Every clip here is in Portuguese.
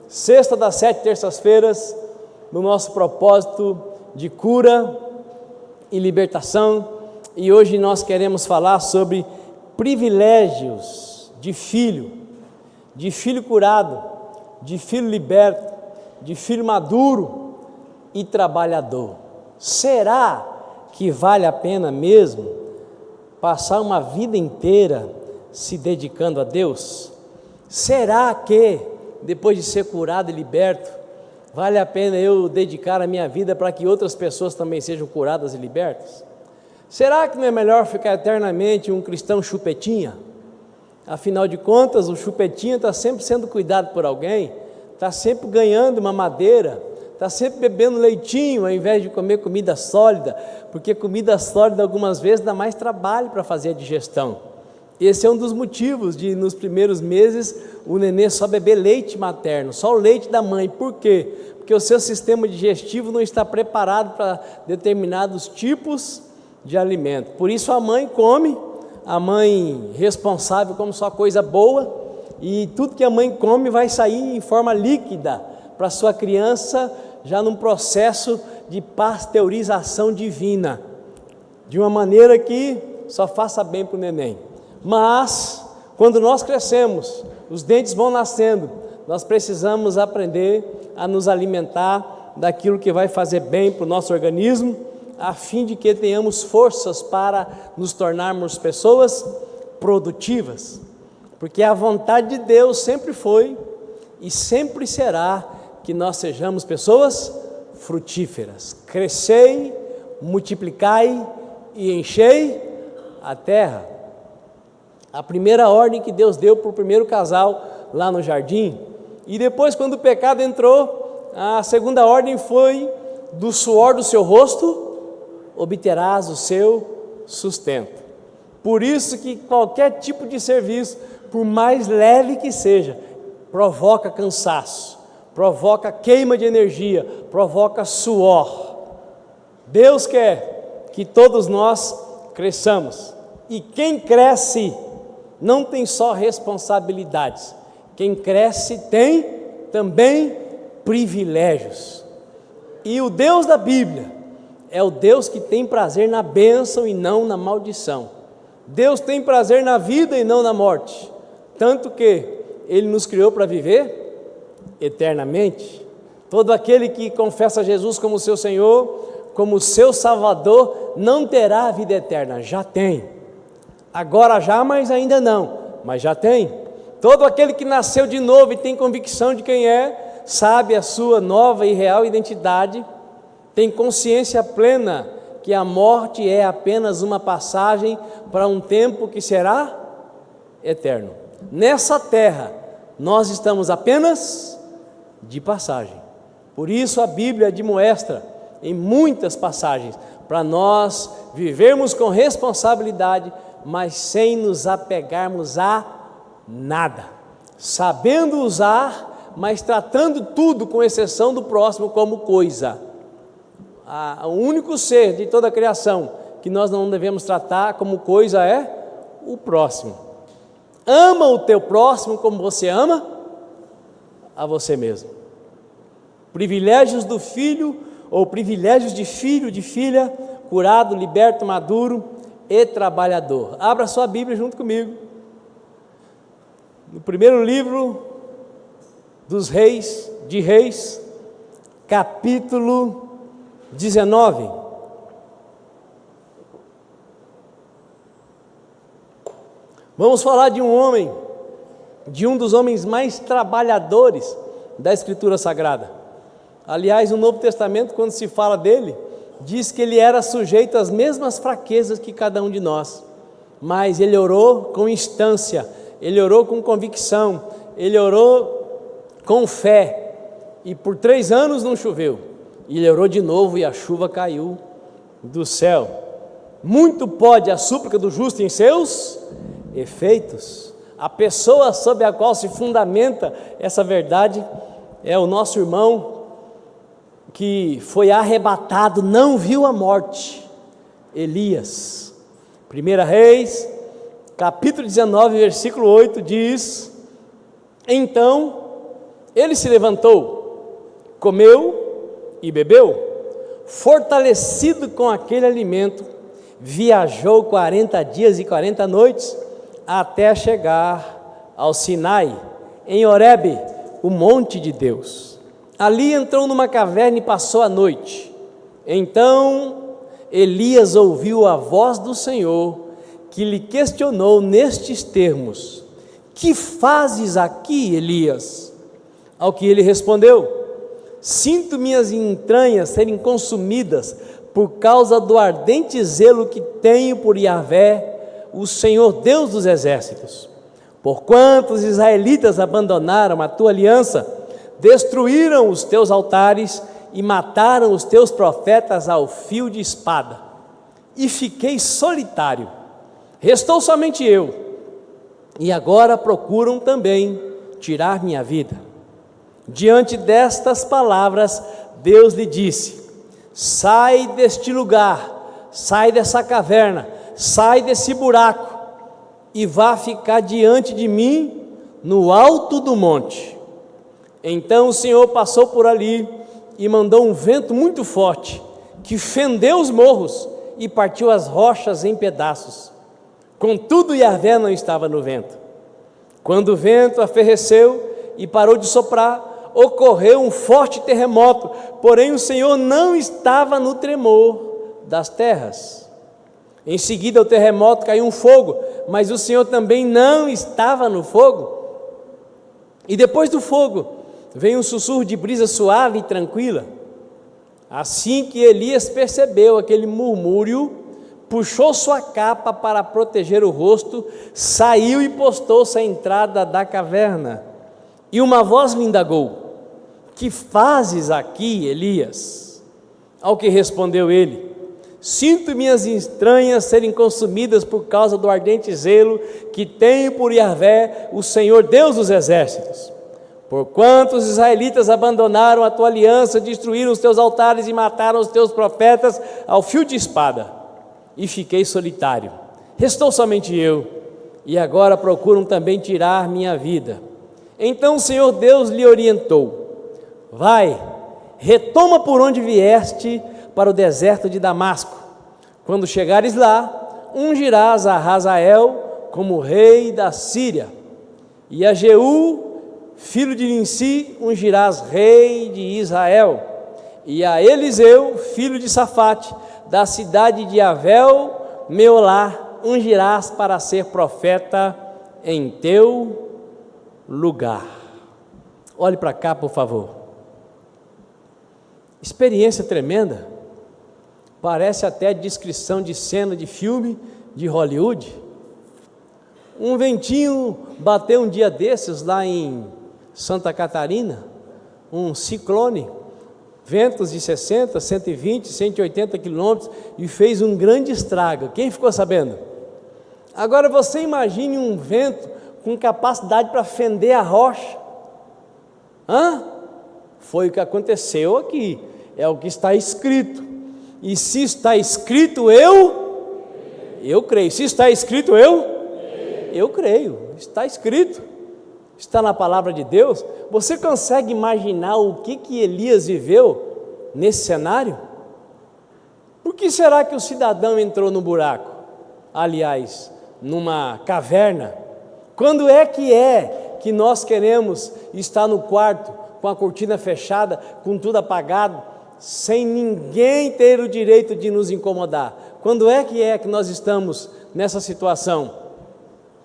sexta das 7 terças-feiras, no nosso propósito de cura e libertação, e hoje nós queremos falar sobre privilégios de filho curado, de filho liberto, de filho maduro e trabalhador. Será que vale a pena mesmo passar uma vida inteira se dedicando a Deus? Será que depois de ser curado e liberto, vale a pena eu dedicar a minha vida para que outras pessoas também sejam curadas e libertas? Será que não é melhor ficar eternamente um cristão chupetinha? Afinal de contas, o chupetinha está sempre sendo cuidado por alguém, está sempre ganhando uma madeira, está sempre bebendo leitinho ao invés de comer comida sólida, porque comida sólida algumas vezes dá mais trabalho para fazer a digestão. Esse é um dos motivos de nos primeiros meses o nenê só beber leite materno, só o leite da mãe. Por quê? Porque o seu sistema digestivo não está preparado para determinados tipos de alimento. Por isso a mãe come, a mãe responsável come só coisa boa, e tudo que a mãe come vai sair em forma líquida para sua criança, já num processo de pasteurização divina, de uma maneira que só faça bem para o neném. Mas, quando nós crescemos, os dentes vão nascendo, nós precisamos aprender a nos alimentar daquilo que vai fazer bem para o nosso organismo, a fim de que tenhamos forças para nos tornarmos pessoas produtivas, porque a vontade de Deus sempre foi e sempre será que nós sejamos pessoas frutíferas. Crescei, multiplicai e enchei a terra. A primeira ordem que Deus deu para o primeiro casal lá no jardim, e depois, quando o pecado entrou, a segunda ordem foi: do suor do seu rosto obterás o seu sustento. Por isso que qualquer tipo de serviço, por mais leve que seja, provoca cansaço, provoca queima de energia, provoca suor. Deus quer que todos nós cresçamos, e quem cresce não tem só responsabilidades, quem cresce tem também privilégios. E o Deus da Bíblia é o Deus que tem prazer na bênção e não na maldição. Deus tem prazer na vida e não na morte, tanto que Ele nos criou para viver eternamente. Todo aquele que confessa Jesus como seu Senhor, como seu Salvador, não terá a vida eterna, já tem. Agora já, mas ainda não, mas já tem. Todo aquele que nasceu de novo e tem convicção de quem é, sabe a sua nova e real identidade, tem consciência plena que a morte é apenas uma passagem para um tempo que será eterno. Nessa terra, nós estamos apenas de passagem. Por isso a Bíblia admoesta em muitas passagens para nós vivermos com responsabilidade, mas sem nos apegarmos a nada, sabendo usar, mas tratando tudo, com exceção do próximo, como coisa. O único ser de toda a criação que nós não devemos tratar como coisa é o próximo. Ama o teu próximo como você ama a você mesmo. Privilégios do filho, ou privilégios de filho, de filha, curado, liberto, maduro e trabalhador. Abra sua Bíblia junto comigo, no primeiro livro dos Reis, de Reis, capítulo 19. Vamos falar de um homem, de um dos homens mais trabalhadores da Escritura Sagrada. Aliás, no Novo Testamento, quando se fala dele, diz que ele era sujeito às mesmas fraquezas que cada um de nós, mas ele orou com instância, ele orou com convicção, ele orou com fé, e por 3 anos não choveu, e ele orou de novo e a chuva caiu do céu. Muito pode a súplica do justo em seus efeitos. A pessoa sobre a qual se fundamenta essa verdade é o nosso irmão que foi arrebatado, não viu a morte, Elias. 1 Reis, capítulo 19, versículo 8 diz: Então Ele se levantou, comeu e bebeu, fortalecido com aquele alimento, viajou 40 dias e 40 noites, até chegar ao Sinai, em Horebe, o monte de Deus. Ali entrou numa caverna e passou a noite. Então Elias ouviu a voz do Senhor, que lhe questionou nestes termos: que fazes aqui, Elias? Ao que ele respondeu: sinto minhas entranhas serem consumidas por causa do ardente zelo que tenho por Yahvé, o Senhor Deus dos exércitos. Porquanto os israelitas abandonaram a tua aliança, destruíram os teus altares e mataram os teus profetas ao fio de espada, e fiquei solitário, restou somente eu, e agora procuram também tirar minha vida. Diante destas palavras, Deus lhe disse: sai deste lugar, sai dessa caverna, sai desse buraco, e vá ficar diante de mim no alto do monte. Então o Senhor passou por ali e mandou um vento muito forte, que fendeu os morros e partiu as rochas em pedaços. Contudo, Yahvé não estava no vento. Quando o vento aferreceu e parou de soprar, ocorreu um forte terremoto, porém o Senhor não estava no tremor das terras. Em seguida, o terremoto caiu um fogo, mas o Senhor também não estava no fogo. E depois do fogo, veio um sussurro de brisa suave e tranquila. Assim que Elias percebeu aquele murmúrio, puxou sua capa para proteger o rosto, saiu e postou-se à entrada da caverna. E uma voz lhe indagou: que fazes aqui, Elias? Ao que respondeu ele: sinto minhas entranhas serem consumidas por causa do ardente zelo que tenho por Yahvé, o Senhor Deus dos exércitos. Porquanto os israelitas abandonaram a tua aliança, destruíram os teus altares e mataram os teus profetas ao fio de espada, e fiquei solitário, restou somente eu, e agora procuram também tirar minha vida. Então o Senhor Deus lhe orientou: vai, retoma por onde vieste para o deserto de Damasco. Quando chegares lá, ungirás a Hazael como rei da Síria, e a Jeú, filho de Nimsi, ungirás rei de Israel, e a Eliseu, filho de Safate, da cidade de Avel Meolá, ungirás para ser profeta em teu lugar. Olhe para cá, por favor. Experiência tremenda. Parece até descrição de cena de filme de Hollywood. Um ventinho bateu um dia desses lá em Santa Catarina, um ciclone, ventos de 60, 120, 180 quilômetros, e fez um grande estrago. Quem ficou sabendo? Agora você imagine um vento com capacidade para fender a rocha. Foi o que aconteceu aqui, é o que está escrito. E se está escrito, eu creio. Se está escrito, eu creio. Está escrito, está na palavra de Deus. Você consegue imaginar o que Elias viveu nesse cenário? Por que será que o cidadão entrou no buraco? Aliás, numa caverna. Quando é que nós queremos estar no quarto com a cortina fechada, com tudo apagado, sem ninguém ter o direito de nos incomodar? Quando é que nós estamos nessa situação?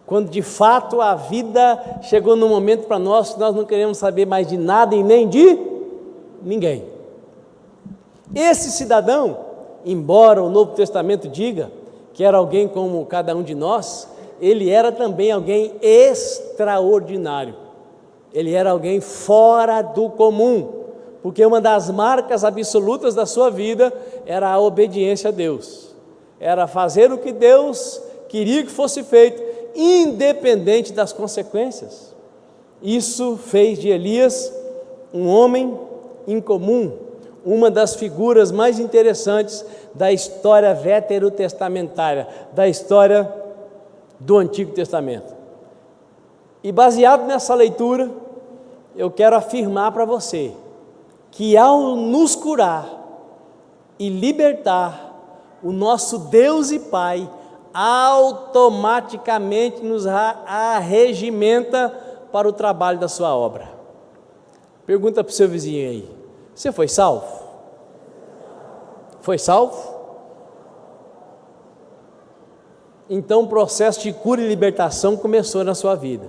Quando de fato a vida chegou num momento para nós que nós não queremos saber mais de nada e nem de ninguém. Esse cidadão, embora o Novo Testamento diga que era alguém como cada um de nós, ele era também alguém extraordinário. Ele era alguém fora do comum, porque uma das marcas absolutas da sua vida era a obediência a Deus. Era fazer o que Deus queria que fosse feito, independente das consequências. Isso fez de Elias um homem incomum, uma das figuras mais interessantes da história veterotestamentária, da história do Antigo Testamento. E baseado nessa leitura, eu quero afirmar para você que ao nos curar e libertar, o nosso Deus e Pai automaticamente nos arregimenta para o trabalho da sua obra. Pergunta para o seu vizinho aí: você foi salvo? Foi salvo? Então o processo de cura e libertação começou na sua vida.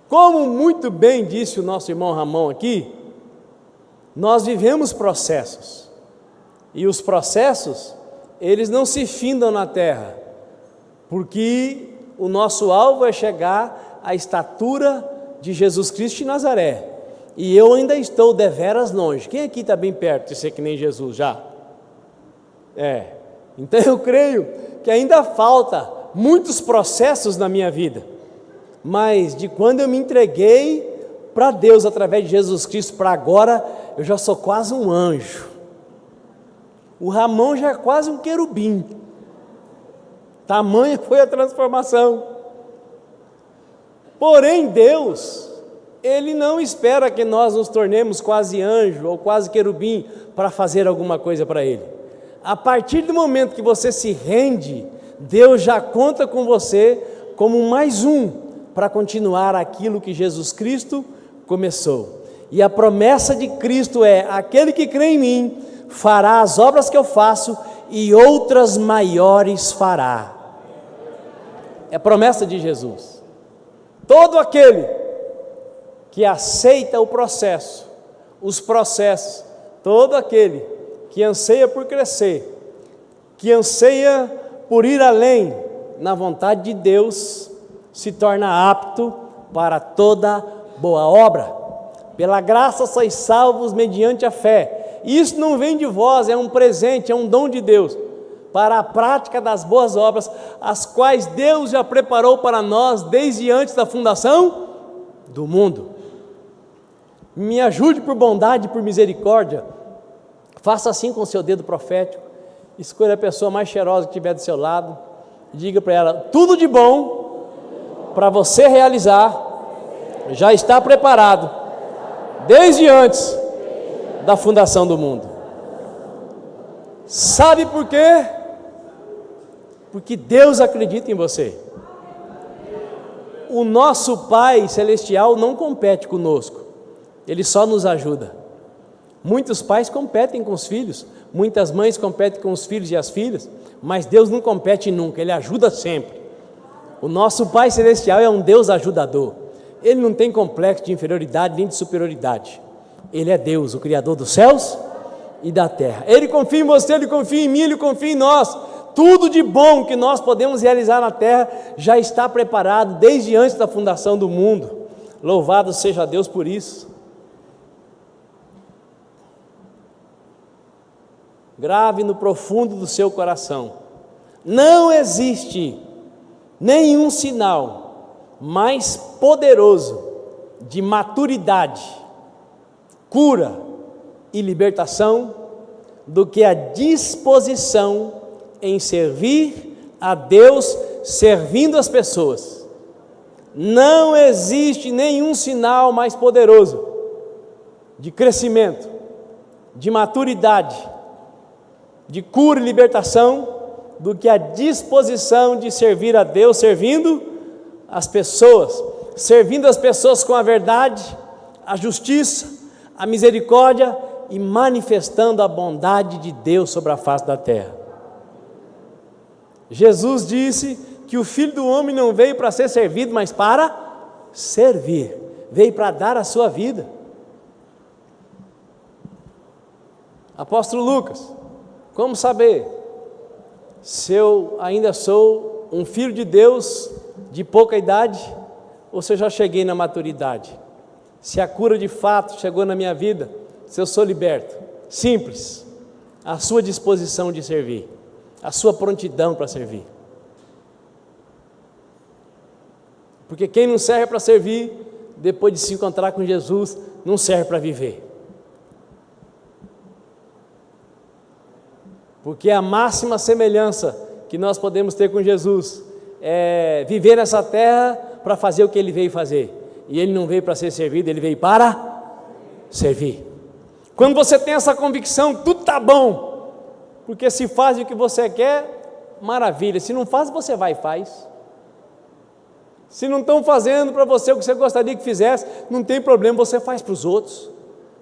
Como muito bem disse o nosso irmão Ramon aqui, nós vivemos processos. E os processos, eles não se findam na terra, porque o nosso alvo é chegar à estatura de Jesus Cristo de Nazaré. E eu ainda estou deveras longe. Quem aqui está bem perto de ser que nem Jesus já? Então eu creio que ainda falta muitos processos na minha vida. Mas de quando eu me entreguei para Deus através de Jesus Cristo para agora, eu já sou quase um anjo. O Ramon já é quase um querubim. Tamanha foi a transformação. Porém, Deus, Ele não espera que nós nos tornemos quase anjo ou quase querubim para fazer alguma coisa para Ele. A partir do momento que você se rende, Deus já conta com você como mais um para continuar aquilo que Jesus Cristo começou. E a promessa de Cristo é: aquele que crê em mim fará as obras que eu faço e outras maiores fará. É a promessa de Jesus. Todo aquele que aceita o processo, os processos, todo aquele que anseia por crescer, que anseia por ir além na vontade de Deus, se torna apto para toda boa obra. Pela graça sois salvos mediante a fé. Isso não vem de vós, é um presente, é um dom de Deus, para a prática das boas obras, as quais Deus já preparou para nós desde antes da fundação do mundo. Me ajude por bondade e por misericórdia, faça assim com o seu dedo profético, escolha a pessoa mais cheirosa que estiver do seu lado, e diga para ela: tudo de bom para você realizar já está preparado desde antes da fundação do mundo. Sabe por quê? Porque Deus acredita em você. O nosso Pai Celestial não compete conosco, Ele só nos ajuda. Muitos pais competem com os filhos, muitas mães competem com os filhos e as filhas, mas Deus não compete nunca, Ele ajuda sempre. O nosso Pai Celestial é um Deus ajudador. Ele não tem complexo de inferioridade nem de superioridade. Ele é Deus, o Criador dos céus e da terra. Ele confia em você, Ele confia em mim, Ele confia em nós. Tudo de bom que nós podemos realizar na terra já está preparado desde antes da fundação do mundo. Louvado seja Deus por isso. Grave no profundo do seu coração: não existe nenhum sinal mais poderoso de maturidade, cura e libertação do que a disposição em servir a Deus, servindo as pessoas. Não existe nenhum sinal mais poderoso de crescimento, de maturidade, de cura e libertação do que a disposição de servir a Deus, servindo as pessoas com a verdade, a justiça, a misericórdia e manifestando a bondade de Deus sobre a face da terra. Jesus disse que o Filho do Homem não veio para ser servido, mas para servir, veio para dar a sua vida. Apóstolo Lucas, como saber se eu ainda sou um filho de Deus de pouca idade ou se eu já cheguei na maturidade? Se a cura de fato chegou na minha vida, se eu sou liberto? Simples: a sua disposição de servir, a sua prontidão para servir. Porque quem não serve para servir, depois de se encontrar com Jesus, não serve para viver. Porque a máxima semelhança que nós podemos ter com Jesus é viver nessa terra para fazer o que Ele veio fazer. E ele não veio para ser servido, ele veio para servir. Quando você tem essa convicção, tudo está bom, porque se faz o que você quer, maravilha. Se não faz, você vai e faz. Se não estão fazendo para você o que você gostaria que fizesse, não tem problema, você faz para os outros,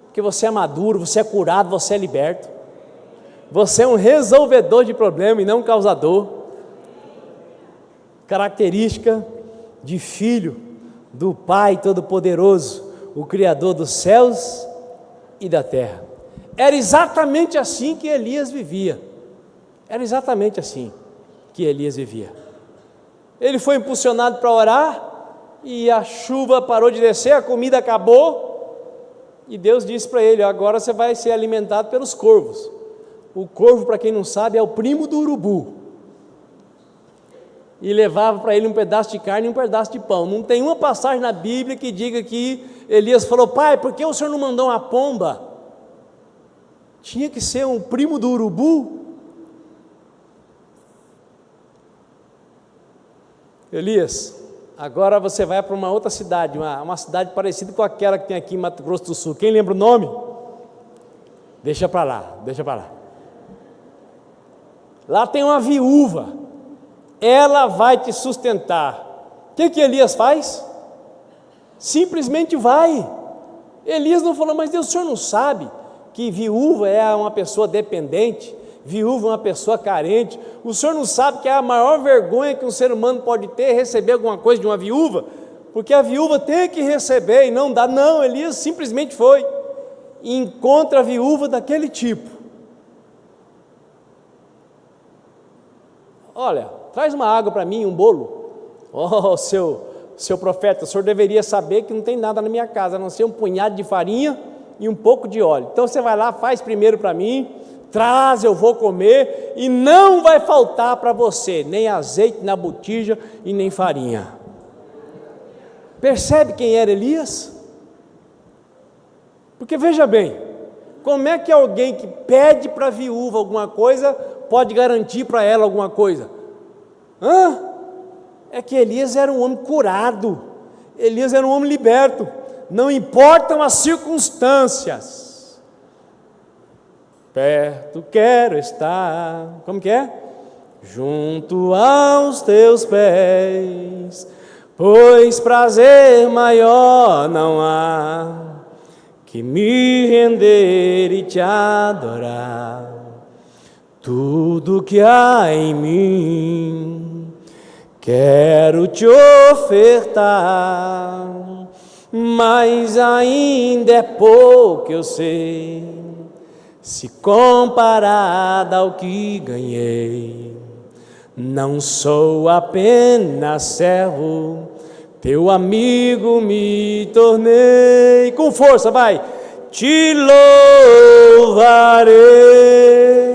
porque você é maduro, você é curado, você é liberto. Você é um resolvedor de problema e não um causador. Característica de filho do Pai Todo-Poderoso, o Criador dos céus e da terra. Era exatamente assim que Elias vivia. Era exatamente assim que Elias vivia. Ele foi impulsionado para orar e a chuva parou de descer, a comida acabou e Deus disse para ele: agora você vai ser alimentado pelos corvos. O corvo, para quem não sabe, é o primo do urubu. E levava para ele um pedaço de carne e um pedaço de pão. Não tem uma passagem na Bíblia que diga que Elias falou: pai, por que o senhor não mandou uma pomba? Tinha que ser um primo do urubu? Elias, agora você vai para uma outra cidade, uma cidade parecida com aquela que tem aqui em Mato Grosso do Sul. Quem lembra o nome? Deixa para lá, deixa para lá. Lá tem uma viúva, ela vai te sustentar. O que Elias faz? Simplesmente vai. Elias não falou: mas Deus, o senhor não sabe que viúva é uma pessoa dependente, viúva é uma pessoa carente? O senhor não sabe que é a maior vergonha que um ser humano pode ter é receber alguma coisa de uma viúva? Porque a viúva tem que receber e não dá. Não, Elias simplesmente foi e encontra a viúva daquele tipo. Olha, traz uma água para mim, um bolo. Oh, seu profeta, o senhor deveria saber que não tem nada na minha casa, a não ser um punhado de farinha e um pouco de óleo. Então você vai lá, faz primeiro para mim, traz, eu vou comer, e não vai faltar para você nem azeite na botija e nem farinha. Percebe quem era Elias? Porque veja bem, como é que alguém que pede para a viúva alguma coisa pode garantir para ela alguma coisa? É que Elias era um homem curado, Elias era um homem liberto. Não importam as circunstâncias, perto quero estar. Como que é? Junto aos teus pés, pois prazer maior não há que me render e te adorar. Tudo que há em mim quero te ofertar, mas ainda é pouco, eu sei, se comparada ao que ganhei. Não sou apenas servo, teu amigo me tornei. Com força, vai! Te louvarei,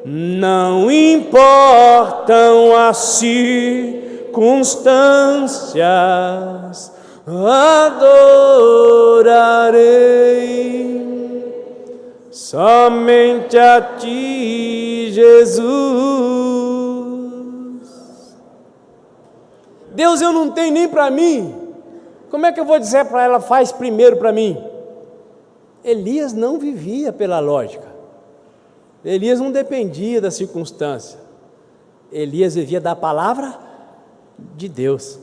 não importam as circunstâncias, adorarei somente a ti, Jesus. Deus, eu não tenho nem para mim, como é que eu vou dizer para ela: faz primeiro para mim? Elias não vivia pela lógica, Elias não dependia da circunstância, Elias vivia da palavra de Deus,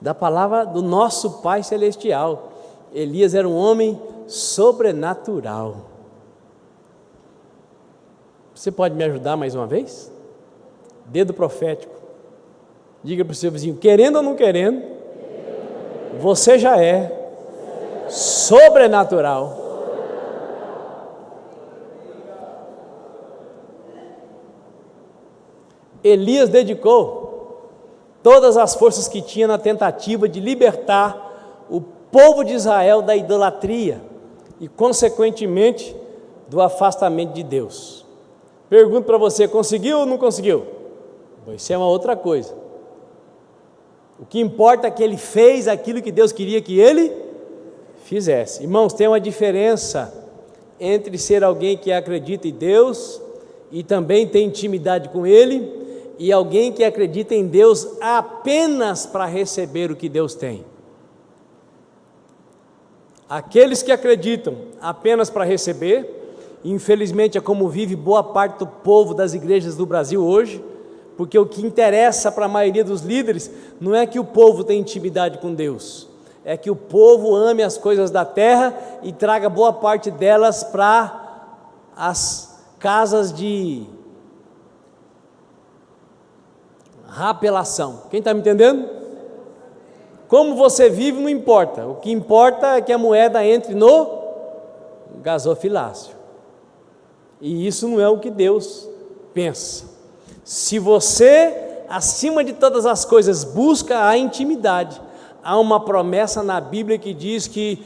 da palavra do nosso Pai Celestial. Elias era um homem sobrenatural. Você pode me ajudar mais uma vez? Dedo profético. Diga para o seu vizinho: querendo ou não querendo, você já é sobrenatural. Elias dedicou todas as forças que tinha na tentativa de libertar o povo de Israel da idolatria e, consequentemente, do afastamento de Deus. Pergunto para você: conseguiu ou não conseguiu? Isso é uma outra coisa. O que importa é que ele fez aquilo que Deus queria que ele fizesse. Irmãos, tem uma diferença entre ser alguém que acredita em Deus e também tem intimidade com Ele, e alguém que acredita em Deus apenas para receber o que Deus tem. Aqueles que acreditam apenas para receber, infelizmente é como vive boa parte do povo das igrejas do Brasil hoje, porque o que interessa para a maioria dos líderes não é que o povo tenha intimidade com Deus, é que o povo ame as coisas da terra e traga boa parte delas para as casas de rapelação. Quem está me entendendo? Como você vive não importa, o que importa é que a moeda entre no gasofilácio, e isso não é o que Deus pensa. Se você, acima de todas as coisas, busca a intimidade, há uma promessa na Bíblia que diz que,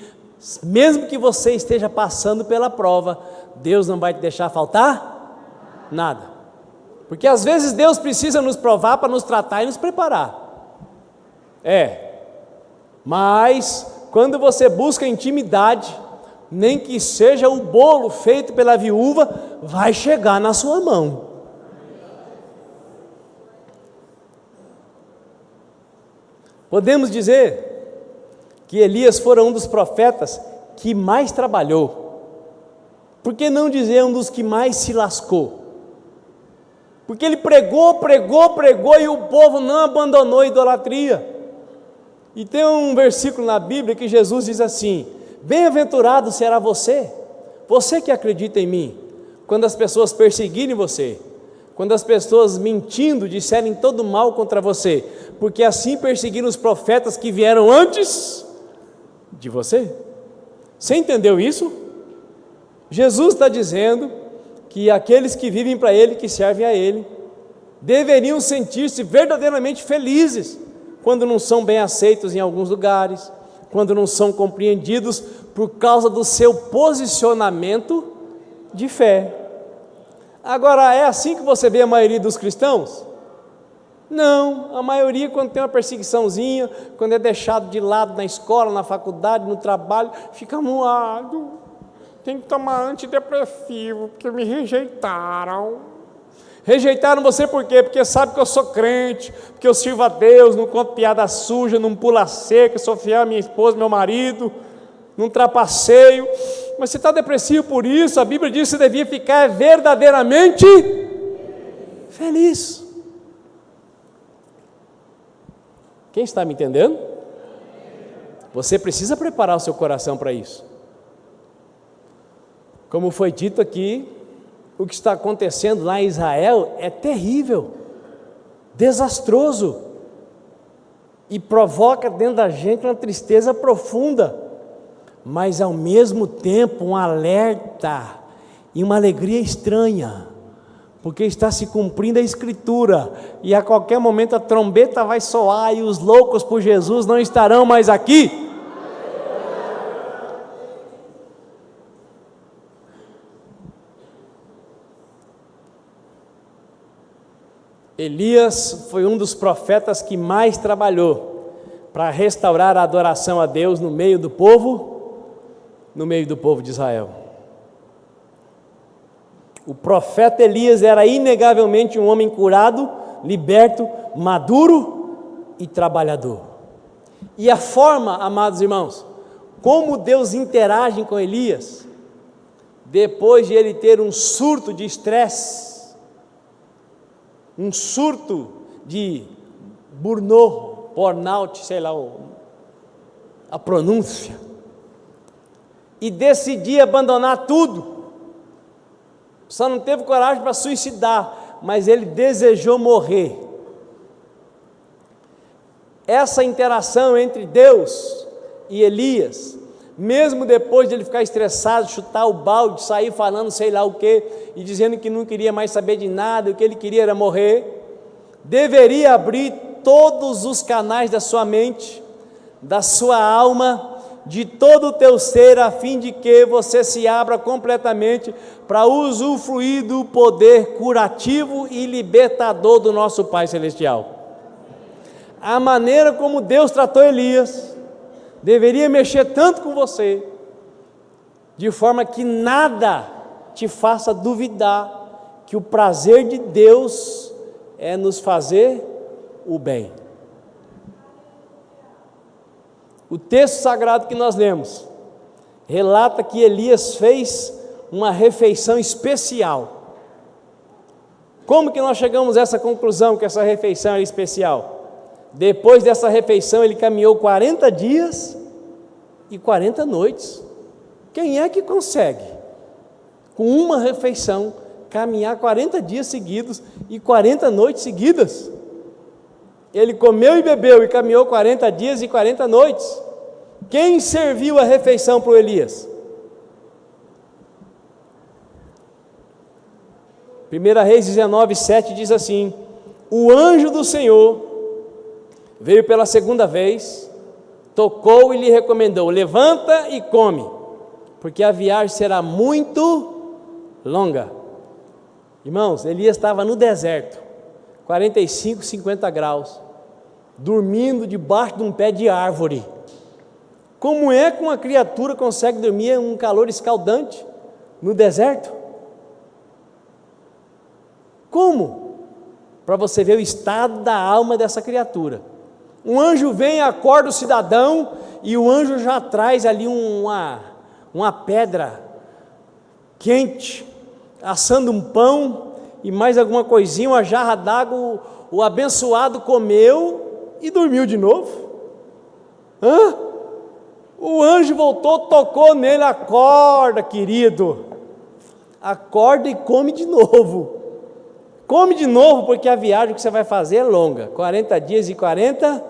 mesmo que você esteja passando pela prova, Deus não vai te deixar faltar nada, porque às vezes Deus precisa nos provar para nos tratar e nos preparar, mas quando você busca intimidade, nem que seja o bolo feito pela viúva, vai chegar na sua mão. Podemos dizer que Elias foi um dos profetas que mais trabalhou. Por que não dizer um dos que mais se lascou? Porque ele pregou e o povo não abandonou a idolatria. E tem um versículo na Bíblia que Jesus diz assim: bem-aventurado será você que acredita em mim, quando as pessoas perseguirem você, quando as pessoas mentindo disserem todo mal contra você, porque assim perseguiram os profetas que vieram antes de você. Você entendeu isso? Jesus está dizendo que aqueles que vivem para Ele, que servem a Ele, deveriam sentir-se verdadeiramente felizes quando não são bem aceitos em alguns lugares, quando não são compreendidos por causa do seu posicionamento de fé. Agora, é assim que você vê a maioria dos cristãos? Não, a maioria, quando tem uma perseguiçãozinha, quando é deixado de lado na escola, na faculdade, no trabalho, fica moado, tem que tomar antidepressivo, porque me rejeitaram. Rejeitaram você por quê? Porque sabe que eu sou crente, porque eu sirvo a Deus, não conto piada suja, não pula seca, sou fiel à minha esposa, meu marido, não trapaceio. Mas você está depressivo por isso? A Bíblia diz que você devia ficar verdadeiramente feliz. Quem está me entendendo? Você precisa preparar o seu coração para isso. Como foi dito aqui, o que está acontecendo lá em Israel é terrível, desastroso, e provoca dentro da gente uma tristeza profunda, mas ao mesmo tempo um alerta e uma alegria estranha, porque está se cumprindo a Escritura, e a qualquer momento a trombeta vai soar e os loucos por Jesus não estarão mais aqui. Elias foi um dos profetas que mais trabalhou para restaurar a adoração a Deus no meio do povo de Israel. O profeta Elias era inegavelmente um homem curado, liberto, maduro e trabalhador. E a forma, amados irmãos, como Deus interage com Elias, depois de ele ter um surto de estresse, um surto de burnout, sei lá a pronúncia, e decidir abandonar tudo. Só não teve coragem para suicidar, mas ele desejou morrer. Essa interação entre Deus e Elias, mesmo depois de ele ficar estressado, chutar o balde, sair falando sei lá o que, e dizendo que não queria mais saber de nada, o que ele queria era morrer, deveria abrir todos os canais da sua mente, da sua alma, de todo o teu ser, a fim de que você se abra completamente para usufruir do poder curativo e libertador do nosso Pai Celestial. A maneira como Deus tratou Elias deveria mexer tanto com você, de forma que nada te faça duvidar que o prazer de Deus é nos fazer o bem. O texto sagrado que nós lemos relata que Elias fez uma refeição especial. Como que nós chegamos a essa conclusão que essa refeição era especial? Depois dessa refeição ele caminhou 40 dias e 40 noites. Quem é que consegue, com uma refeição, caminhar 40 dias seguidos e 40 noites seguidas? Ele comeu e bebeu e caminhou 40 dias e 40 noites. Quem serviu a refeição para o Elias? 1 Reis 19:7 diz assim: o anjo do Senhor veio pela segunda vez, tocou e lhe recomendou: levanta e come, porque a viagem será muito longa. Irmãos, Elias estava no deserto, 45, 50 graus, dormindo debaixo de um pé de árvore. Como é que uma criatura consegue dormir em um calor escaldante no deserto? Como? Para você ver o estado da alma dessa criatura. Um anjo vem, acorda o cidadão, e o anjo já traz ali uma pedra quente, assando um pão e mais alguma coisinha, uma jarra d'água. O abençoado comeu e dormiu de novo. O anjo voltou, tocou nele: acorda, querido, acorda e come de novo. Come de novo, porque a viagem que você vai fazer é longa, 40 dias e 40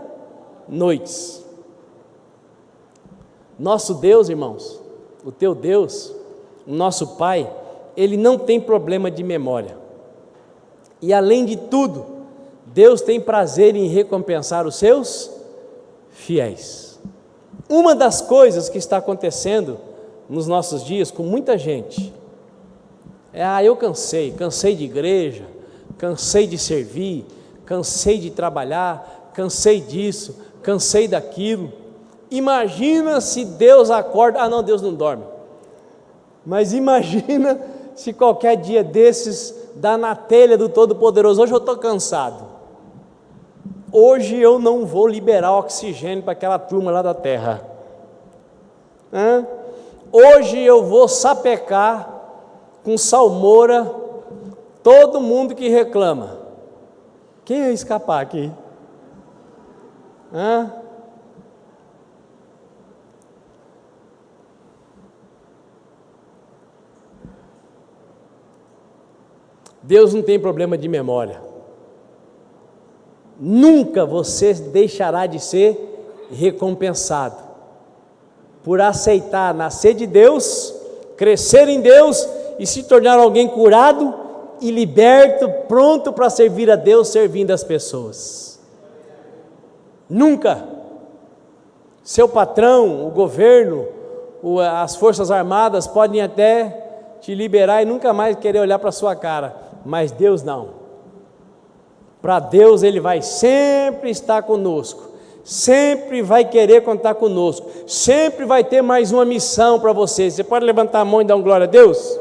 noites. Nosso Deus, irmãos, o teu Deus, o nosso Pai, Ele não tem problema de memória. E além de tudo, Deus tem prazer em recompensar os seus fiéis. Uma das coisas que está acontecendo nos nossos dias com muita gente é: eu cansei de igreja, cansei de servir, cansei de trabalhar, cansei disso, cansei daquilo. Imagina se Deus acorda, não, Deus não dorme, mas imagina se qualquer dia desses dá na telha do Todo-Poderoso: hoje eu estou cansado, hoje eu não vou liberar oxigênio para aquela turma lá da terra, hoje eu vou sapecar com salmoura todo mundo que reclama. Quem ia escapar aqui? Deus não tem problema de memória. Nunca você deixará de ser recompensado por aceitar nascer de Deus, crescer em Deus e se tornar alguém curado e liberto, pronto para servir a Deus, servindo as pessoas. Nunca. Seu patrão, o governo, as forças armadas podem até te liberar e nunca mais querer olhar para a sua cara, mas Deus não. Para Deus Ele vai sempre estar conosco, sempre vai querer contar conosco, sempre vai ter mais uma missão para você. Você pode levantar a mão e dar uma glória a Deus?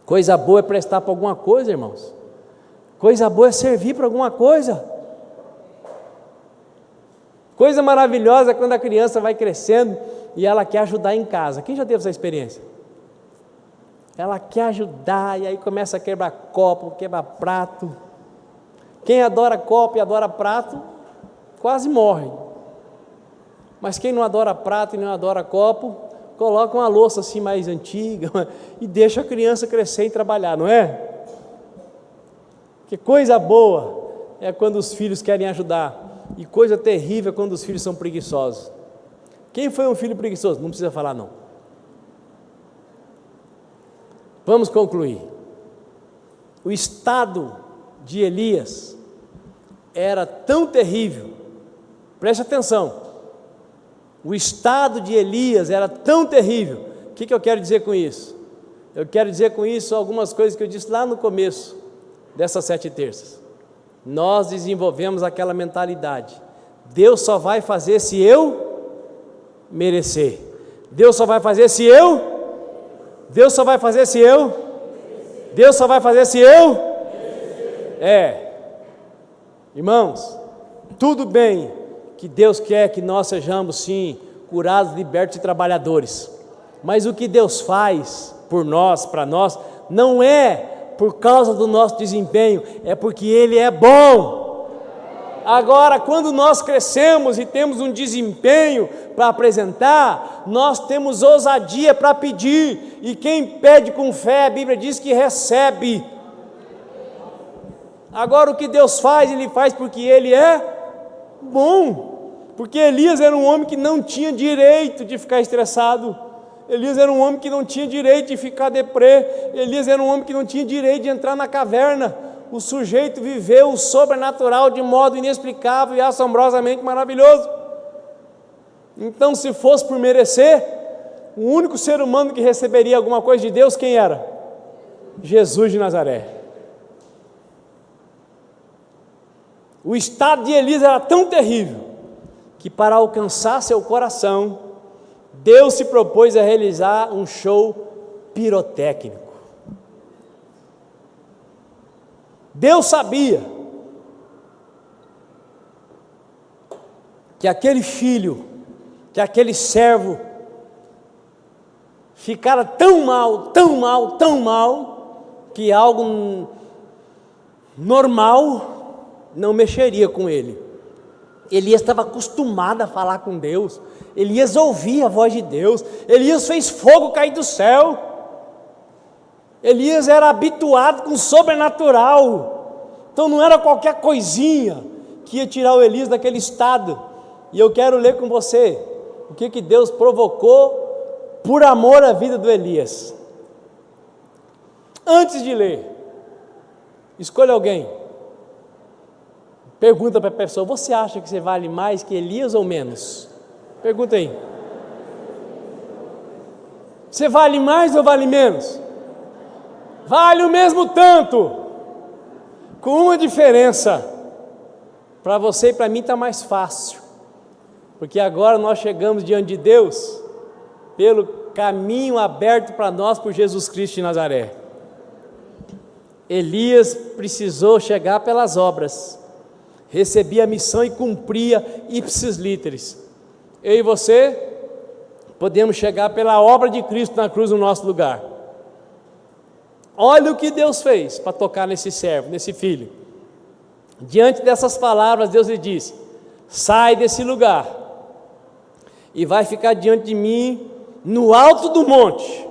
Coisa boa é prestar para alguma coisa, irmãos. Coisa boa é servir para alguma coisa. Coisa maravilhosa é quando a criança vai crescendo e ela quer ajudar em casa. Quem já teve essa experiência? Ela quer ajudar e aí começa a quebrar copo, quebrar prato. Quem adora copo e adora prato, quase morre. Mas quem não adora prato e não adora copo, coloca uma louça assim mais antiga e deixa a criança crescer e trabalhar, não é? Que coisa boa é quando os filhos querem ajudar, e coisa terrível é quando os filhos são preguiçosos. Quem foi um filho preguiçoso? Não precisa falar não. Vamos concluir. O estado de Elias era tão terrível, preste atenção, o estado de Elias era tão terrível. O que eu quero dizer com isso? Eu quero dizer com isso algumas coisas que eu disse lá no começo dessas 7 terças. Nós desenvolvemos aquela mentalidade: Deus só vai fazer se eu merecer, Deus só vai fazer se eu, Deus só vai fazer se eu, Deus só vai fazer se eu. Irmãos, tudo bem que Deus quer que nós sejamos sim curados, libertos e trabalhadores, mas o que Deus faz por nós, para nós, não é por causa do nosso desempenho, é porque Ele é bom. Agora, quando nós crescemos e temos um desempenho para apresentar, nós temos ousadia para pedir, e quem pede com fé, a Bíblia diz que recebe. Agora o que Deus faz, Ele faz porque Ele é bom, porque Elias era um homem que não tinha direito de ficar estressado, Elias era um homem que não tinha direito de ficar deprê, Elias era um homem que não tinha direito de entrar na caverna. O sujeito viveu o sobrenatural de modo inexplicável e assombrosamente maravilhoso. Então, se fosse por merecer, o único ser humano que receberia alguma coisa de Deus, quem era? Jesus de Nazaré. O estado de Elias era tão terrível, que para alcançar seu coração, Deus se propôs a realizar um show pirotécnico. Deus sabia que aquele filho, que aquele servo ficara tão mal, que algo normal não mexeria com ele. Elias estava acostumado a falar com Deus, Elias ouvia a voz de Deus, Elias fez fogo cair do céu, Elias era habituado com o sobrenatural, então não era qualquer coisinha que ia tirar o Elias daquele estado. E eu quero ler com você o que Deus provocou por amor à vida do Elias. Antes de ler, escolha alguém, pergunta para a pessoa: você acha que você vale mais que Elias ou menos? Pergunta aí. Você vale mais ou vale menos? Vale o mesmo tanto, com uma diferença: para você e para mim está mais fácil, porque agora nós chegamos diante de Deus pelo caminho aberto para nós por Jesus Cristo de Nazaré. Elias precisou chegar pelas obras, recebia a missão e cumpria ipsis literis. Eu e você podemos chegar pela obra de Cristo na cruz no nosso lugar. Olha o que Deus fez para tocar nesse servo, nesse filho. Diante dessas palavras, Deus lhe disse: sai desse lugar e vai ficar diante de mim no alto do monte.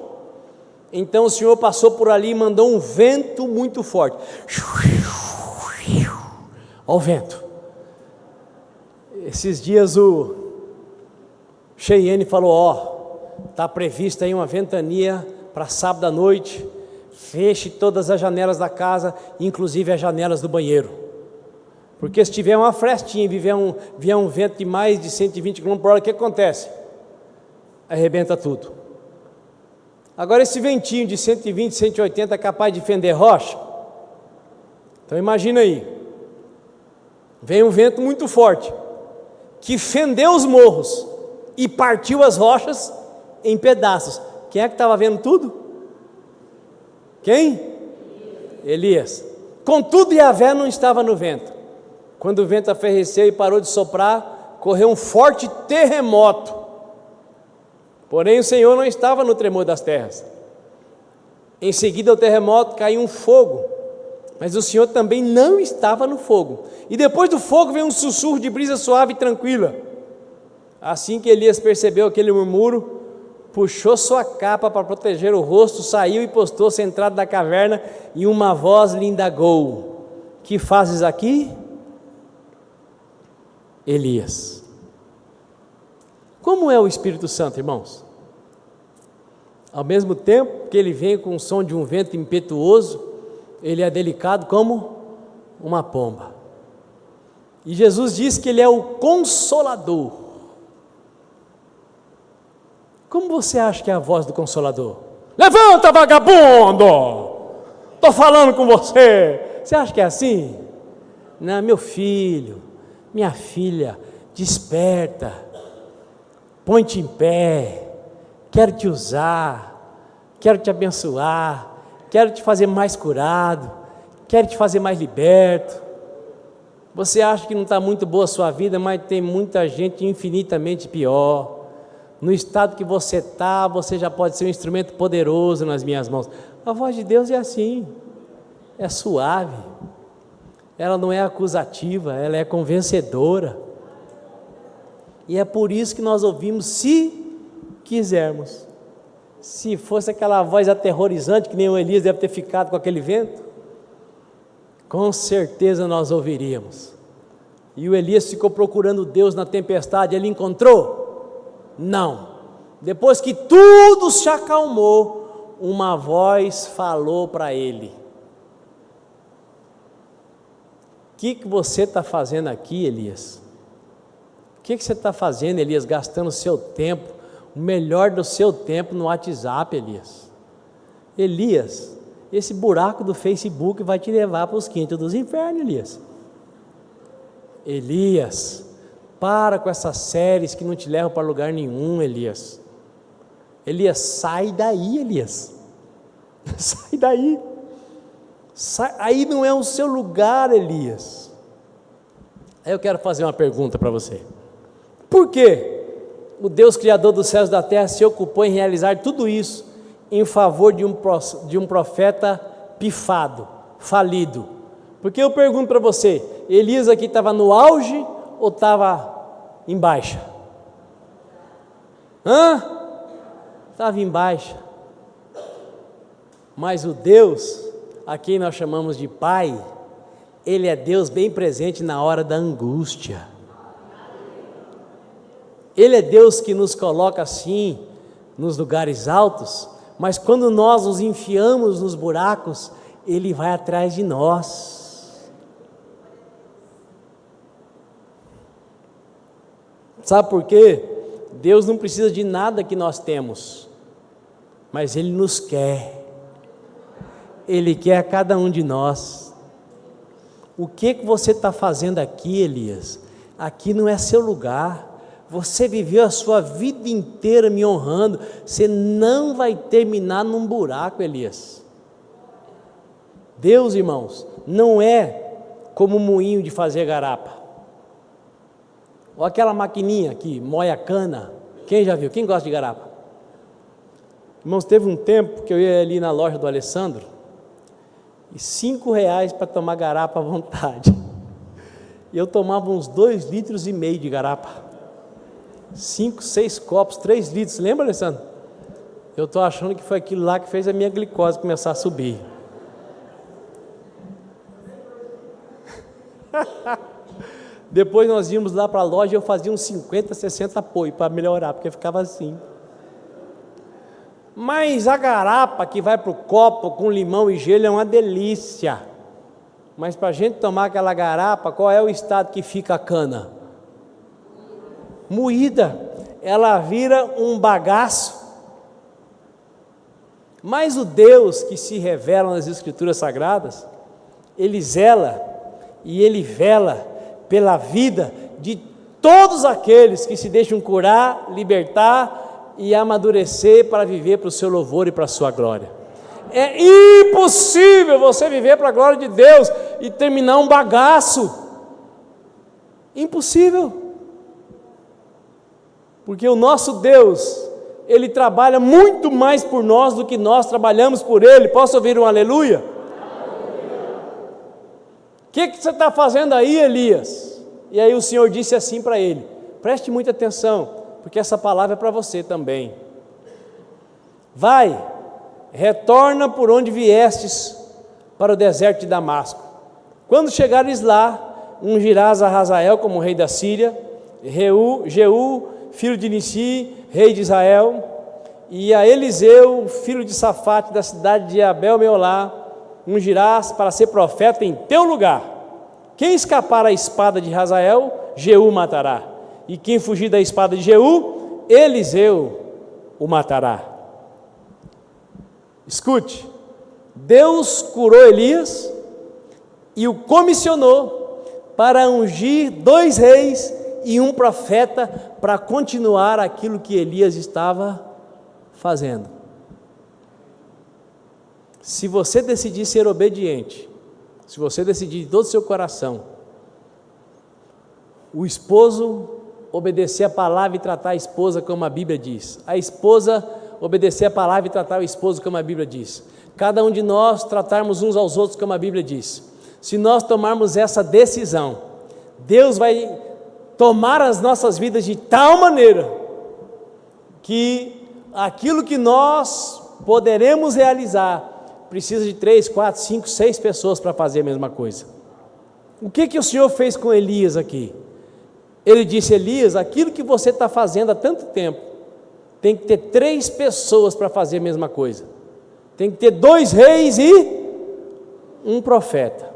Então o Senhor passou por ali e mandou um vento muito forte. Olha o vento. Esses dias o Cheyenne falou: está prevista aí uma ventania para sábado à noite, feche todas as janelas da casa, inclusive as janelas do banheiro, porque se tiver uma frestinha e vier um vento de mais de 120 km por hora, o que acontece? Arrebenta tudo. Agora esse ventinho de 120, 180 é capaz de fender rocha? Então imagina aí, vem um vento muito forte, que fendeu os morros e partiu as rochas em pedaços. Quem é que estava vendo tudo? Quem? Elias. Contudo, Yahvé não estava no vento. Quando o vento aferreceu e parou de soprar, correu um forte terremoto. Porém o Senhor não estava no tremor das terras. Em seguida ao terremoto caiu um fogo, mas o Senhor também não estava no fogo. E depois do fogo veio um sussurro de brisa suave e tranquila. Assim que Elias percebeu aquele murmúrio, puxou sua capa para proteger o rosto, saiu e postou-se à entrada da caverna, e uma voz lhe indagou: que fazes aqui, Elias? Como é o Espírito Santo, irmãos? Ao mesmo tempo que ele vem com o som de um vento impetuoso, ele é delicado como uma pomba. E Jesus diz que ele é o Consolador. Como você acha que é a voz do Consolador? Levanta, vagabundo! Estou falando com você. Você acha que é assim? Não, meu filho, minha filha, desperta, põe-te em pé, quero te usar, quero te abençoar, quero te fazer mais curado, querem te fazer mais liberto. Você acha que não está muito boa a sua vida, mas tem muita gente infinitamente pior. No estado que você está, você já pode ser um instrumento poderoso nas minhas mãos. A voz de Deus é assim, é suave, ela não é acusativa, ela é convencedora. E é por isso que nós ouvimos, se quisermos. Se fosse aquela voz aterrorizante, que nem o Elias deve ter ficado com aquele vento, com certeza nós ouviríamos. E o Elias ficou procurando Deus na tempestade, ele encontrou? Não. Depois que tudo se acalmou, uma voz falou para ele: o que você está fazendo aqui, Elias? O que você está fazendo, Elias, gastando o seu tempo, o melhor do seu tempo no WhatsApp, Elias? Elias, esse buraco do Facebook vai te levar para os quintos dos infernos, Elias. Elias, para com essas séries que não te levam para lugar nenhum, Elias. Elias, sai daí, Elias. Sai daí. Aí não é o seu lugar, Elias. Aí eu quero fazer uma pergunta para você. Por que o Deus Criador dos céus e da terra se ocupou em realizar tudo isso em favor de um profeta pifado, falido? Porque eu pergunto para você, Elias aqui estava no auge ou estava em baixa? Estava em baixa. Mas o Deus a quem nós chamamos de Pai, Ele é Deus bem presente na hora da angústia. Ele é Deus que nos coloca assim, nos lugares altos, mas quando nós nos enfiamos nos buracos, Ele vai atrás de nós. Sabe por quê? Deus não precisa de nada que nós temos, mas Ele nos quer. Ele quer a cada um de nós. O que você está fazendo aqui, Elias? Aqui não é seu lugar. Você viveu a sua vida inteira me honrando. Você não vai terminar num buraco, Elias. Deus, irmãos, não é como um moinho de fazer garapa. Ou aquela maquininha que moe a cana. Quem já viu? Quem gosta de garapa? Irmãos, teve um tempo que eu ia ali na loja do Alessandro e R$5 para tomar garapa à vontade. E eu tomava uns 2,5 litros de garapa. 5, 6 copos, 3 litros. Lembra, Alessandro? Eu estou achando que foi aquilo lá que fez a minha glicose começar a subir. Depois nós íamos lá para a loja e eu fazia uns 50, 60 apoio para melhorar, porque ficava assim. Mas a garapa que vai para o copo com limão e gelo é uma delícia. Mas para a gente tomar aquela garapa, qual é o estado que fica a cana? Moída. Ela vira um bagaço. Mas o Deus que se revela nas Escrituras Sagradas, Ele zela e Ele vela pela vida de todos aqueles que se deixam curar, libertar e amadurecer para viver para o seu louvor e para a sua glória. É impossível você viver para a glória de Deus e terminar um bagaço. Impossível. Porque o nosso Deus, Ele trabalha muito mais por nós do que nós trabalhamos por Ele. Posso ouvir um aleluia? O que você está fazendo aí, Elias? E aí o Senhor disse assim para ele: preste muita atenção, porque essa palavra é para você também. Vai, retorna por onde viestes para o deserto de Damasco. Quando chegares lá, ungirás a Hazael como rei da Síria, Jeú, filho de Nissi, rei de Israel, e a Eliseu, filho de Safate, da cidade de Abel-Meolá, ungirás para ser profeta em teu lugar. Quem escapar à espada de Hazael, Jeú matará, e quem fugir da espada de Jeú, Eliseu o matará. Escute, Deus curou Elias e o comissionou para ungir 2 reis e um profeta para continuar aquilo que Elias estava fazendo. Se você decidir ser obediente, se você decidir de todo o seu coração, o esposo obedecer a palavra e tratar a esposa como a Bíblia diz, a esposa obedecer a palavra e tratar o esposo como a Bíblia diz, cada um de nós tratarmos uns aos outros como a Bíblia diz, se nós tomarmos essa decisão, Deus vai tomar as nossas vidas de tal maneira, que aquilo que nós poderemos realizar, precisa de 3, 4, 5, 6 pessoas para fazer a mesma coisa. O que o Senhor fez com Elias aqui? Ele disse: Elias, aquilo que você está fazendo há tanto tempo, tem que ter 3 pessoas para fazer a mesma coisa, tem que ter 2 reis e 1 profeta.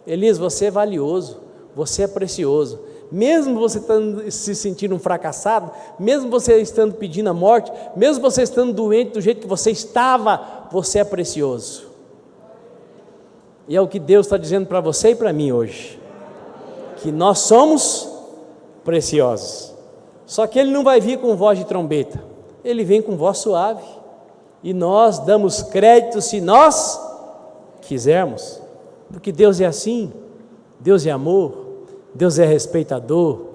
Elias, você é valioso, você é precioso, mesmo você estando se sentindo um fracassado, mesmo você estando pedindo a morte, mesmo você estando doente do jeito que você estava, você é precioso. E é o que Deus está dizendo para você e para mim hoje, que nós somos preciosos. Só que Ele não vai vir com voz de trombeta, Ele vem com voz suave, e nós damos crédito se nós quisermos, porque Deus é assim, Deus é amor, Deus é respeitador.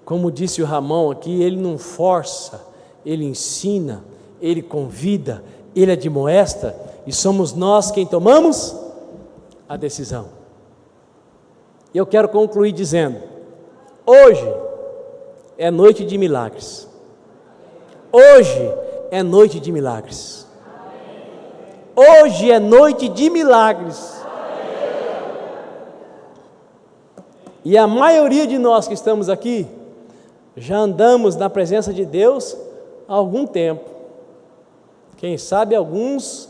Como disse o Ramon aqui, Ele não força, Ele ensina, Ele convida, Ele admoesta, e somos nós quem tomamos a decisão. E eu quero concluir dizendo: hoje é noite de milagres, hoje é noite de milagres, hoje é noite de milagres. E a maioria de nós que estamos aqui, já andamos na presença de Deus há algum tempo. Quem sabe alguns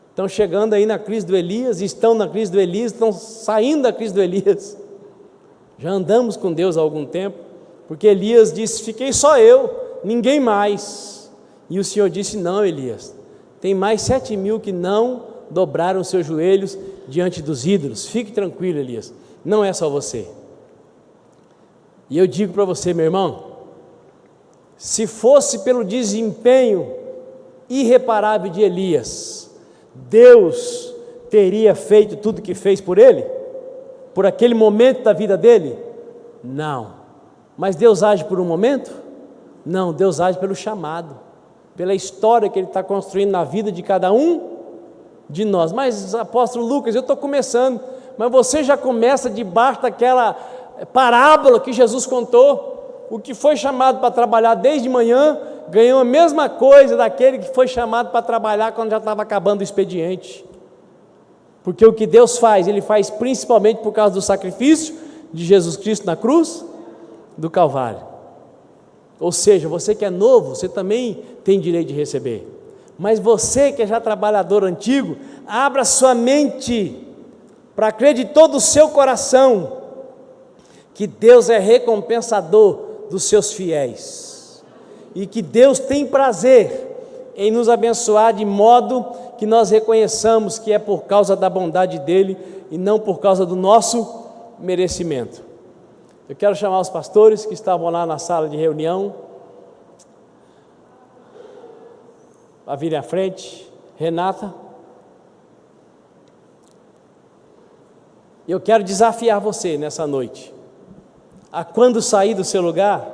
estão chegando aí na crise do Elias, estão na crise do Elias, estão saindo da crise do Elias. Já andamos com Deus há algum tempo, porque Elias disse: fiquei só eu, ninguém mais. E o Senhor disse: não, Elias, tem mais 7.000 que não dobraram seus joelhos diante dos ídolos. Fique tranquilo, Elias, não é só você. E eu digo para você, meu irmão, se fosse pelo desempenho irreparável de Elias, Deus teria feito tudo o que fez por ele? Por aquele momento da vida dele? Não. Mas Deus age por um momento? Não, Deus age pelo chamado, pela história que Ele está construindo na vida de cada um de nós. Mas, apóstolo Lucas, eu estou começando, mas você já começa debaixo daquela parábola que Jesus contou. O que foi chamado para trabalhar desde manhã, ganhou a mesma coisa daquele que foi chamado para trabalhar quando já estava acabando o expediente. Porque o que Deus faz, Ele faz principalmente por causa do sacrifício de Jesus Cristo na cruz do Calvário. Ou seja, você que é novo, você também tem direito de receber. Mas você que é já trabalhador antigo, abra sua mente para crer de todo o seu coração que Deus é recompensador dos seus fiéis, e que Deus tem prazer em nos abençoar de modo que nós reconheçamos que é por causa da bondade dEle e não por causa do nosso merecimento. Eu quero chamar os pastores que estavam lá na sala de reunião a virem à frente. Renata, eu quero desafiar você nessa noite a, quando sair do seu lugar,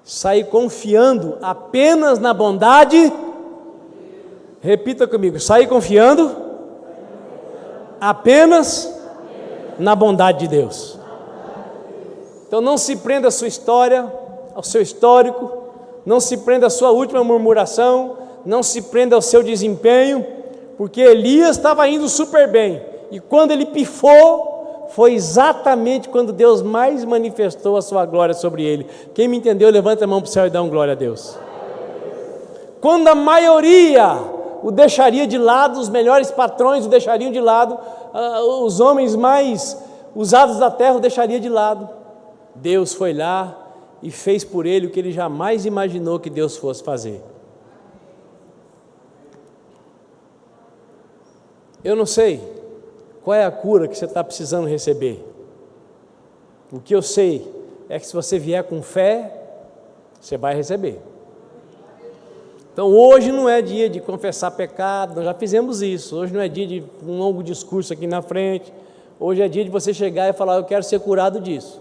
sair confiando apenas na bondade. Repita comigo: sair confiando apenas na bondade de Deus. Então não se prenda à sua história, ao seu histórico, não se prenda à sua última murmuração, não se prenda ao seu desempenho, porque Elias estava indo super bem, e quando ele pifou, foi exatamente quando Deus mais manifestou a sua glória sobre ele. Quem me entendeu, levanta a mão para o céu e dá uma glória a Deus. Quando a maioria o deixaria de lado, os melhores patrões o deixariam de lado, os homens mais usados da terra o deixaria de lado, Deus foi lá e fez por ele o que ele jamais imaginou que Deus fosse fazer. Eu não sei qual é a cura que você está precisando receber. O que eu sei é que se você vier com fé, você vai receber. Então hoje não é dia de confessar pecado, nós já fizemos isso. Hoje não é dia de um longo discurso aqui na frente. Hoje é dia de você chegar e falar: eu quero ser curado disso,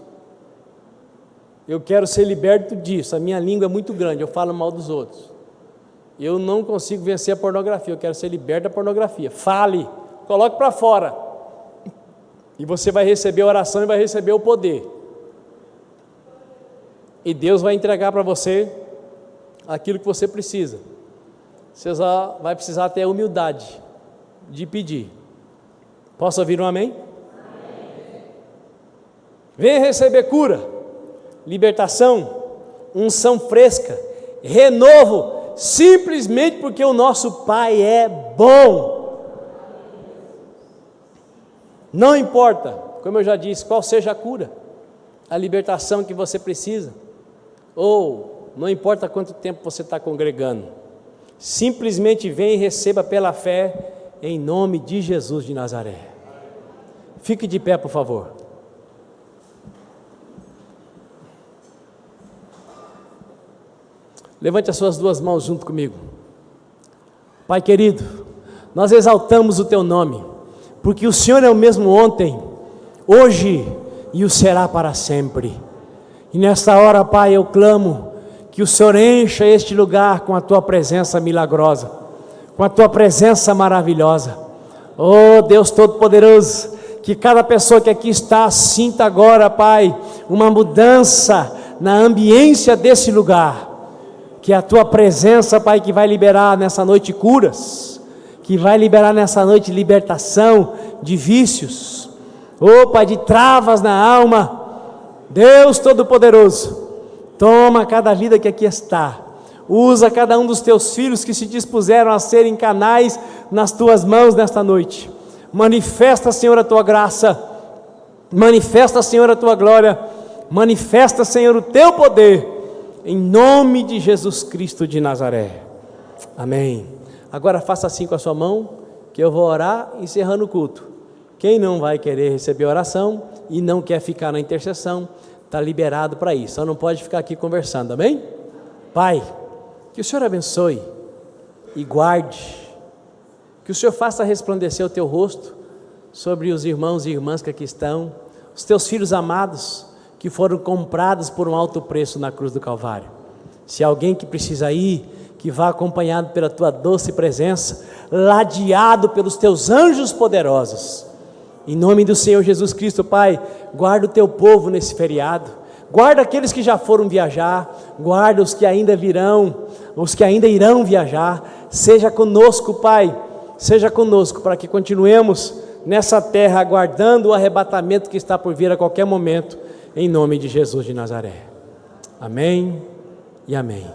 eu quero ser liberto disso, a minha língua é muito grande, eu falo mal dos outros, eu não consigo vencer a pornografia, eu quero ser liberto da pornografia. Fale, coloque para fora, e você vai receber a oração e vai receber o poder, e Deus vai entregar para você aquilo que você precisa. Você só vai precisar ter a humildade de pedir. Posso ouvir um amém? Amém. Venha receber cura, libertação, unção fresca, renovo, simplesmente porque o nosso Pai é bom. Não importa, como eu já disse, qual seja a cura, a libertação que você precisa, ou não importa quanto tempo você está congregando, simplesmente vem e receba pela fé, em nome de Jesus de Nazaré. Fique de pé, por favor. Levante as suas duas mãos junto comigo. Pai querido, nós exaltamos o Teu nome, porque o Senhor é o mesmo ontem, hoje e o será para sempre. E nesta hora, Pai, eu clamo que o Senhor encha este lugar com a Tua presença milagrosa, com a Tua presença maravilhosa. Oh Deus Todo-Poderoso, que cada pessoa que aqui está sinta agora, Pai, uma mudança na ambiência desse lugar, que a Tua presença, Pai, que vai liberar nessa noite curas, que vai liberar nessa noite libertação de vícios, oh Pai, de travas na alma. Deus Todo-Poderoso, toma cada vida que aqui está, usa cada um dos Teus filhos que se dispuseram a serem canais nas Tuas mãos nesta noite. Manifesta, Senhor, a Tua graça, manifesta, Senhor, a Tua glória, manifesta, Senhor, o Teu poder, em nome de Jesus Cristo de Nazaré. Amém. Agora faça assim com a sua mão, que eu vou orar encerrando o culto. Quem não vai querer receber oração e não quer ficar na intercessão, está liberado para isso, só não pode ficar aqui conversando, amém? Pai, que o Senhor abençoe e guarde, que o Senhor faça resplandecer o Teu rosto sobre os irmãos e irmãs que aqui estão, os Teus filhos amados, que foram comprados por um alto preço na cruz do Calvário. Se alguém que precisa ir, que vá acompanhado pela Tua doce presença, ladeado pelos Teus anjos poderosos, em nome do Senhor Jesus Cristo. Pai, guarda o Teu povo nesse feriado, guarda aqueles que já foram viajar, guarda os que ainda virão, os que ainda irão viajar. Seja conosco, Pai, seja conosco, para que continuemos nessa terra, aguardando o arrebatamento que está por vir a qualquer momento, em nome de Jesus de Nazaré. Amém e amém.